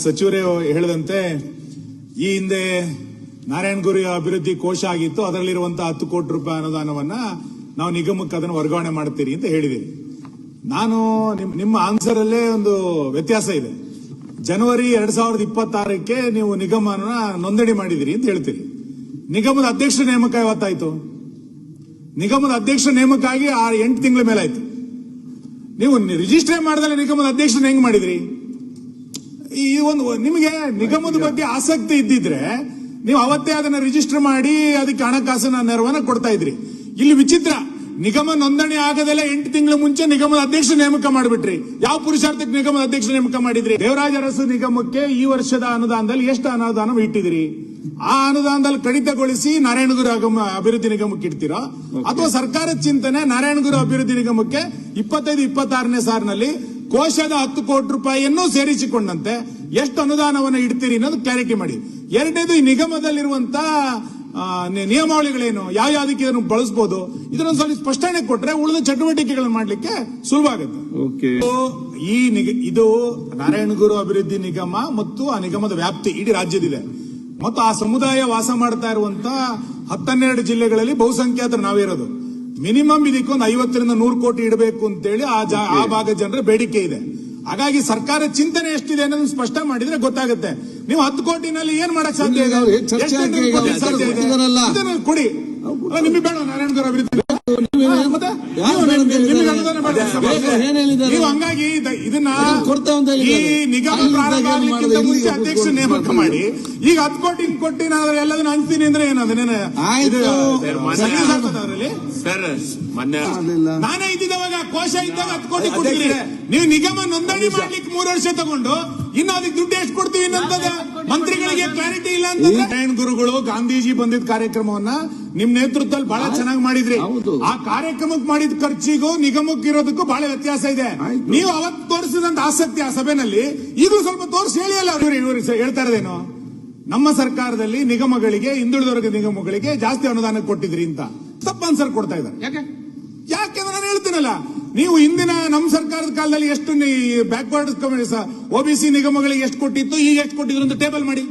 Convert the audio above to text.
ಸಚಿವರೇ ಹೇಳಿದಂತೆ ಈ ಹಿಂದೆ ನಾರಾಯಣಗುರು ಅಭಿವೃದ್ಧಿ ಕೋಶ ಆಗಿತ್ತು, ಅದರಲ್ಲಿರುವಂತಹ 10 ಕೋಟಿ ರೂಪಾಯಿ ಅನುದಾನವನ್ನ ನಾವು ನಿಗಮಕ್ಕೆ ಅದನ್ನು ವರ್ಗಾವಣೆ ಮಾಡ್ತೀರಿ ಅಂತ ಹೇಳಿದಿರಿ. ನಾನು ನಿಮ್ಮ ಆನ್ಸರ್ ಅಲ್ಲೇ ಒಂದು ವ್ಯತ್ಯಾಸ ಇದೆ. ಜನವರಿ 2026ಕ್ಕೆ ನೀವು ನಿಗಮನ ನೋಂದಣಿ ಮಾಡಿದಿರಿ ಅಂತ ಹೇಳ್ತೀರಿ. ನಿಗಮದ ಅಧ್ಯಕ್ಷ ನೇಮಕ ಯಾವತ್ತಾಯ್ತು? ನಿಗಮದ ಅಧ್ಯಕ್ಷ ನೇಮಕ ಆಗಿ 8 ತಿಂಗಳ ಮೇಲೆ ಆಯ್ತು. ನೀವು ರಿಜಿಸ್ಟರ್ ಮಾಡಿದ್ರೆ ನಿಗಮದ ಅಧ್ಯಕ್ಷನ ಹೆಂಗ್ ಮಾಡಿದ್ರಿ? ಈ ಒಂದು ನಿಮಗೆ ನಿಗಮದ ಬಗ್ಗೆ ಆಸಕ್ತಿ ಇದ್ದಿದ್ರೆ ನೀವು ಅವತ್ತೇ ಅದನ್ನ ರಿಜಿಸ್ಟರ್ ಮಾಡಿ ಅದಕ್ಕೆ ಹಣಕಾಸಿನ ನೆರವನ್ನ ಕೊಡ್ತಾ ಇದ್ರಿ. ಇಲ್ಲಿ ವಿಚಿತ್ರ, ನಿಗಮ ನೋಂದಣಿ ಆಗದಲ್ಲೇ 8 ತಿಂಗಳ ಮುಂಚೆ ನಿಗಮದ ಅಧ್ಯಕ್ಷ ನೇಮಕ ಮಾಡಿಬಿಟ್ರಿ. ಯಾವ ಪುರುಷಾರ್ಥಕ್ಕೆ ನಿಗಮದ ಅಧ್ಯಕ್ಷ ನೇಮಕ ಮಾಡಿದ್ರಿ? ದೇವರಾಜ ಅರಸು ನಿಗಮಕ್ಕೆ ಈ ವರ್ಷದ ಅನುದಾನದಲ್ಲಿ ಎಷ್ಟು ಅನುದಾನ ಇಟ್ಟಿದಿರಿ? ಆ ಅನುದಾನದಲ್ಲಿ ಕಡಿತಗೊಳಿಸಿ ನಾರಾಯಣಗುರು ಅಭಿವೃದ್ಧಿ ನಿಗಮಕ್ಕೆ ಇಡ್ತೀರೋ ಅಥವಾ ಸರ್ಕಾರದ ಚಿಂತನೆ ನಾರಾಯಣಗುರು ಅಭಿವೃದ್ಧಿ ನಿಗಮಕ್ಕೆ 25-26ನೇ ಸಾಲಿನಲ್ಲಿ ಕೋಶದ 10 ಕೋಟಿ ರೂಪಾಯಿಯನ್ನು ಸೇರಿಸಿಕೊಂಡಂತೆ ಎಷ್ಟು ಅನುದಾನವನ್ನು ಇಡ್ತೀರಿ ಅನ್ನೋದು ಕ್ಲಾರಿಟಿ ಮಾಡಿ. ಎರಡನೇದು, ಈ ನಿಗಮದಲ್ಲಿರುವಂತಹ ನಿಯಮಾವಳಿಗಳೇನು, ಯಾವ್ಯಾವುದಕ್ಕೆ ಇದನ್ನು ಬಳಸಬಹುದು, ಇದನ್ನೊಂದು ಸ್ವಲ್ಪ ಸ್ಪಷ್ಟನೆ ಕೊಟ್ರೆ ಉಳಿದ ಚಟುವಟಿಕೆಗಳನ್ನು ಮಾಡ್ಲಿಕ್ಕೆ ಸುಲಭ ಆಗುತ್ತೆ. ಇದು ನಾರಾಯಣಗುರು ಅಭಿವೃದ್ಧಿ ನಿಗಮ ಮತ್ತು ಆ ನಿಗಮದ ವ್ಯಾಪ್ತಿ ಇಡೀ ರಾಜ್ಯದಿದೆ ಮತ್ತು ಆ ಸಮುದಾಯ ವಾಸ ಮಾಡ್ತಾ ಇರುವಂತ 12 ಜಿಲ್ಲೆಗಳಲ್ಲಿ ಬಹುಸಂಖ್ಯಾತರು ನಾವಿರೋದು. ಮಿನಿಮಮ್ ಇದಕ್ಕೊಂದು 50ರಿಂದ 100 ಕೋಟಿ ಇಡಬೇಕು ಅಂತೇಳಿ ಆ ಭಾಗದ ಜನರ ಬೇಡಿಕೆ ಇದೆ. ಹಾಗಾಗಿ ಸರ್ಕಾರ ಚಿಂತನೆ ಎಷ್ಟಿದೆ ಅನ್ನೋದನ್ನ ಸ್ಪಷ್ಟ ಮಾಡಿದ್ರೆ ಗೊತ್ತಾಗುತ್ತೆ. ನೀವು 10 ಕೋಟಿನಲ್ಲಿ ಏನ್ ಮಾಡಕ್ ಸಾಧ್ಯ ಇದೆ? ಕೊಡಿ, ನಿಮಗೆ ಬೇಡ ನಾರಾಯಣಗುರು ಅಭಿವೃದ್ಧಿ. ನೀವು ಹಂಗಾಗಿ ಇದನ್ನ ಈ ನಿಗಮ ಪ್ರಾರಂಭ ಆಗಲಿಕ್ಕಿಂತ ಮುಂಚೆ ಅಧ್ಯಕ್ಷ ನೇಮಕ ಮಾಡಿ ಈಗ 10 ಕೋಟಿ ಕೊಟ್ಟು ನಾನು ಎಲ್ಲದನ್ನ ಹಂಚ್ತೀನಿ ಅಂದ್ರೆ ಏನದನ್ನೇನು ನಾನೇ ಇದ್ದಿದ್ದವಾಗ ಕೋಶ ಇದ್ದಾಗ 10 ಕೋಟಿ ಕೊಟ್ಟಿದ್ದೀರಿ. ನೀವು ನಿಗಮ ನೋಂದಣಿ ಮಾಡ್ಲಿಕ್ಕೆ 3 ವರ್ಷ ತಗೊಂಡು ಇನ್ನು ಅದಕ್ಕೆ ದುಡ್ಡು ಎಷ್ಟು ಕೊಡ್ತೀವಿ ಅನ್ನೋದ ಮಂತ್ರಿಗಳಿಗೆ ಕ್ಲಾರಿಟಿ ಇಲ್ಲ ಅಂತ. ನಾರಾಯಣ ಗುರುಗಳು ಗಾಂಧೀಜಿ ಬಂದಿದ್ದ ಕಾರ್ಯಕ್ರಮವನ್ನ ನಿಮ್ ನೇತೃತ್ವದಲ್ಲಿ ಬಹಳ ಚೆನ್ನಾಗಿ ಮಾಡಿದ್ರಿ. ಆ ಕಾರ್ಯಕ್ರಮಕ್ಕೆ ಮಾಡಿದ ಖರ್ಚಿಗೂ ನಿಗಮಕ್ಕೆ ಇರೋದಕ್ಕೂ ಬಹಳ ವ್ಯತ್ಯಾಸ ಇದೆ. ನೀವು ಅವತ್ತು ತೋರಿಸಿದಂತ ಆಸಕ್ತಿ ಆ ಸಭೆಯಲ್ಲಿ ಈಗಲೂ ಸ್ವಲ್ಪ ತೋರಿಸಿ ಹೇಳಿ ಅಲ್ಲ. ಇವರು ಹೇಳ್ತಾ ಇರೋದೇನು, ನಮ್ಮ ಸರ್ಕಾರದಲ್ಲಿ ನಿಗಮಗಳಿಗೆ, ಹಿಂದುಳಿದ ನಿಗಮಗಳಿಗೆ ಜಾಸ್ತಿ ಅನುದಾನ ಕೊಟ್ಟಿದ್ರಿ ಅಂತ ತಪ್ಪು ಆನ್ಸರ್ ಕೊಡ್ತಾ ಇದ್ದಾರೆ. ಯಾಕೆಂದ್ರೆ ನಾನು ಹೇಳ್ತೀನಲ್ಲ, ನೀವು ಹಿಂದಿನ ನಮ್ಮ ಸರ್ಕಾರದ ಕಾಲದಲ್ಲಿ ಎಷ್ಟು ಬ್ಯಾಕ್ವರ್ಡ್ OBC ನಿಗಮಗಳಿಗೆ ಎಷ್ಟು ಕೊಟ್ಟಿತ್ತು, ಈಗ ಎಷ್ಟು ಕೊಟ್ಟಿದ್ರು ಅಂತ ಟೇಬಲ್ ಮಾಡಿ.